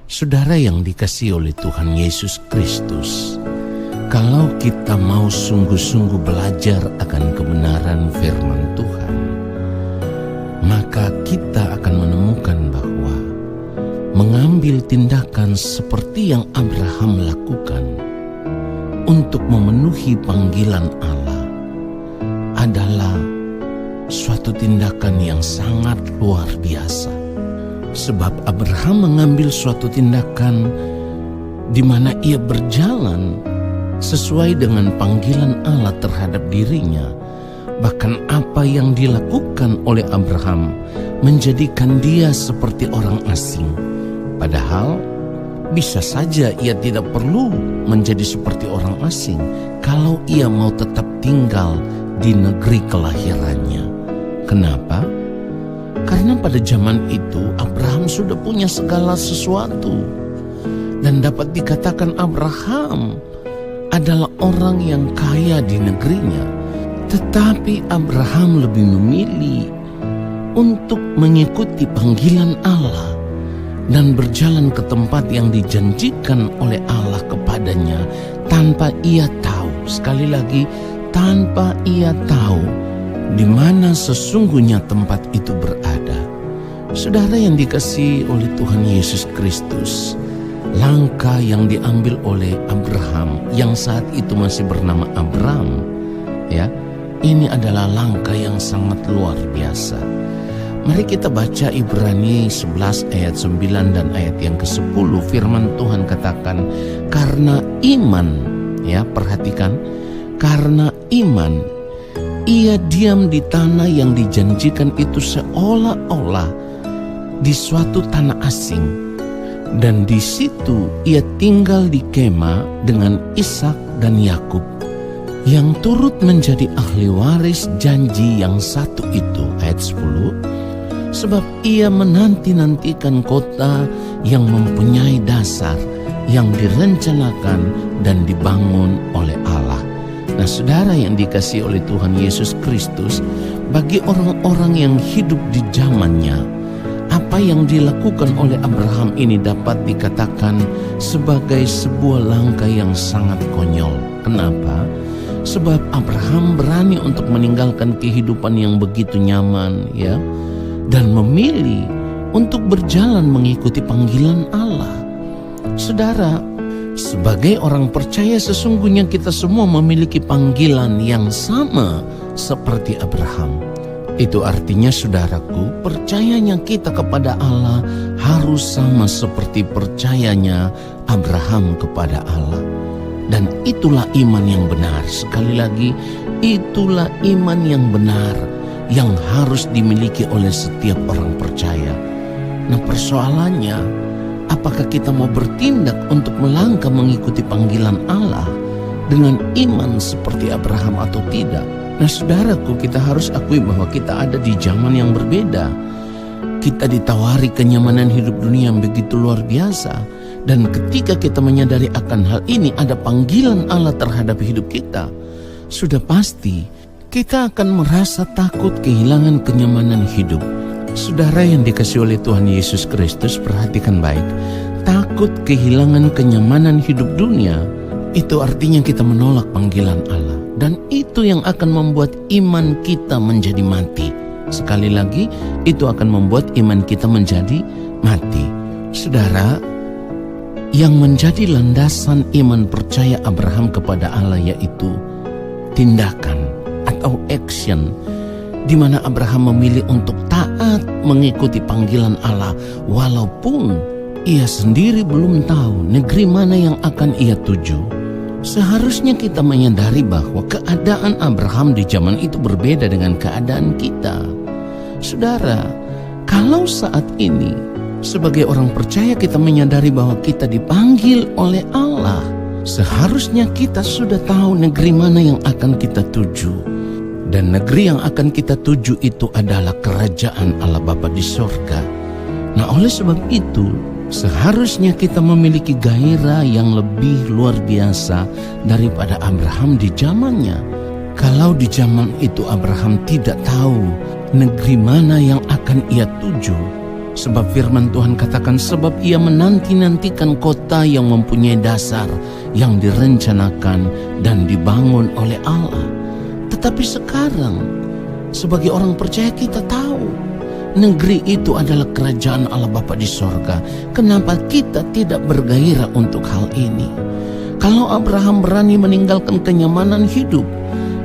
Saudara yang dikasihi oleh Tuhan Yesus Kristus, kalau kita mau sungguh-sungguh belajar akan kebenaran firman Tuhan, maka kita akan menemukan bahwa mengambil tindakan seperti yang Abraham lakukan untuk memenuhi panggilan Allah adalah suatu tindakan yang sangat luar biasa. Sebab Abraham mengambil suatu tindakan di mana ia berjalan sesuai dengan panggilan Allah terhadap dirinya. Bahkan apa yang dilakukan oleh Abraham menjadikan dia seperti orang asing. Padahal bisa saja ia tidak perlu menjadi seperti orang asing kalau ia mau tetap tinggal di negeri kelahirannya. Kenapa? Karena pada zaman itu Abraham sudah punya segala sesuatu. Dan dapat dikatakan Abraham adalah orang yang kaya di negerinya. Tetapi Abraham lebih memilih untuk mengikuti panggilan Allah dan berjalan ke tempat yang dijanjikan oleh Allah kepadanya tanpa ia tahu, sekali lagi, tanpa ia tahu di mana sesungguhnya tempat itu berada. Saudara yang dikasihi oleh Tuhan Yesus Kristus, langkah yang diambil oleh Abraham yang saat itu masih bernama Abram, ya, ini adalah langkah yang sangat luar biasa. Mari kita baca Ibrani 11 ayat 9 dan ayat yang ke-10. Firman Tuhan katakan, karena iman, ya, perhatikan, karena iman ia diam di tanah yang dijanjikan itu seolah-olah di suatu tanah asing, dan di situ ia tinggal di kemah dengan Ishak dan Yakub yang turut menjadi ahli waris janji yang satu itu. Ayat 10, sebab ia menanti-nantikan kota yang mempunyai dasar yang direncanakan dan dibangun oleh Allah. Nah, saudara yang dikasihi oleh Tuhan Yesus Kristus, bagi orang-orang yang hidup di zamannya, apa yang dilakukan oleh Abraham ini dapat dikatakan sebagai sebuah langkah yang sangat konyol. Kenapa? Sebab Abraham berani untuk meninggalkan kehidupan yang begitu nyaman, ya, dan memilih untuk berjalan mengikuti panggilan Allah. Saudara, sebagai orang percaya sesungguhnya kita semua memiliki panggilan yang sama seperti Abraham. Itu artinya, saudaraku, percayanya kita kepada Allah harus sama seperti percayanya Abraham kepada Allah. Dan itulah iman yang benar. Sekali lagi, itulah iman yang benar yang harus dimiliki oleh setiap orang percaya. Nah, persoalannya, apakah kita mau bertindak untuk melangkah mengikuti panggilan Allah dengan iman seperti Abraham atau tidak? Nah, saudaraku, kita harus akui bahwa kita ada di zaman yang berbeda. Kita ditawari kenyamanan hidup dunia yang begitu luar biasa. Dan ketika kita menyadari akan hal ini, ada panggilan Allah terhadap hidup kita, sudah pasti kita akan merasa takut kehilangan kenyamanan hidup. Saudara yang dikasihi oleh Tuhan Yesus Kristus, perhatikan baik. Takut kehilangan kenyamanan hidup dunia, itu artinya kita menolak panggilan Allah. Dan itu yang akan membuat iman kita menjadi mati. Sekali lagi, itu akan membuat iman kita menjadi mati. Saudara, yang menjadi landasan iman percaya Abraham kepada Allah yaitu tindakan atau action, di mana Abraham memilih untuk taat mengikuti panggilan Allah walaupun ia sendiri belum tahu negeri mana yang akan ia tuju. Seharusnya kita menyadari bahwa keadaan Abraham di zaman itu berbeda dengan keadaan kita. Saudara, kalau saat ini sebagai orang percaya kita menyadari bahwa kita dipanggil oleh Allah, seharusnya kita sudah tahu negeri mana yang akan kita tuju. Dan negeri yang akan kita tuju itu adalah kerajaan Allah Bapa di sorga. Nah, oleh sebab itu, seharusnya kita memiliki gairah yang lebih luar biasa daripada Abraham di zamannya. Kalau di zaman itu Abraham tidak tahu negeri mana yang akan ia tuju, Sebab firman Tuhan katakan, sebab ia menanti-nantikan kota yang mempunyai dasar, yang direncanakan dan dibangun oleh Allah. Tetapi sekarang, sebagai orang percaya, kita tahu negeri itu adalah kerajaan Allah Bapa di sorga. Kenapa kita tidak bergairah untuk hal ini? Kalau Abraham berani meninggalkan kenyamanan hidup,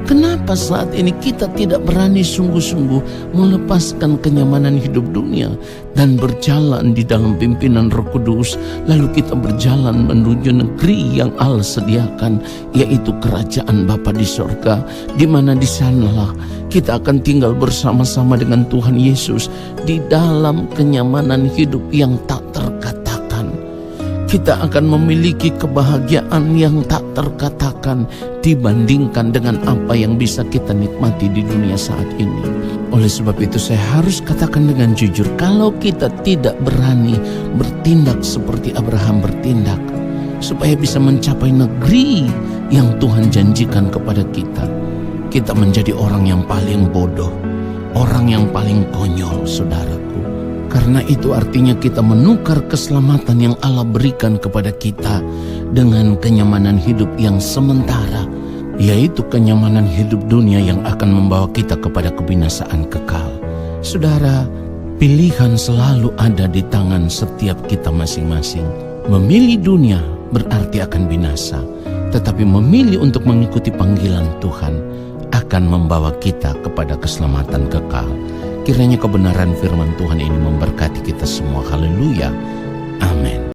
kenapa saat ini kita tidak berani sungguh-sungguh melepaskan kenyamanan hidup dunia dan berjalan di dalam pimpinan Roh Kudus, lalu kita berjalan menuju negeri yang Allah sediakan, yaitu kerajaan Bapa di sorga, di mana di sanalah kita akan tinggal bersama-sama dengan Tuhan Yesus di dalam kenyamanan hidup yang tak terkatakan. Kita akan memiliki kebahagiaan yang tak terkatakan dibandingkan dengan apa yang bisa kita nikmati di dunia saat ini. Oleh sebab itu saya harus katakan dengan jujur, kalau kita tidak berani bertindak seperti Abraham bertindak, supaya bisa mencapai negeri yang Tuhan janjikan kepada kita, kita menjadi orang yang paling bodoh, orang yang paling konyol, saudaraku. Karena itu artinya kita menukar keselamatan yang Allah berikan kepada kita dengan kenyamanan hidup yang sementara, yaitu kenyamanan hidup dunia yang akan membawa kita kepada kebinasaan kekal. Saudara, pilihan selalu ada di tangan setiap kita masing-masing. Memilih dunia berarti akan binasa, tetapi memilih untuk mengikuti panggilan Tuhan akan membawa kita kepada keselamatan kekal. Kiranya kebenaran firman Tuhan ini memberkati kita semua. Haleluya. Amin.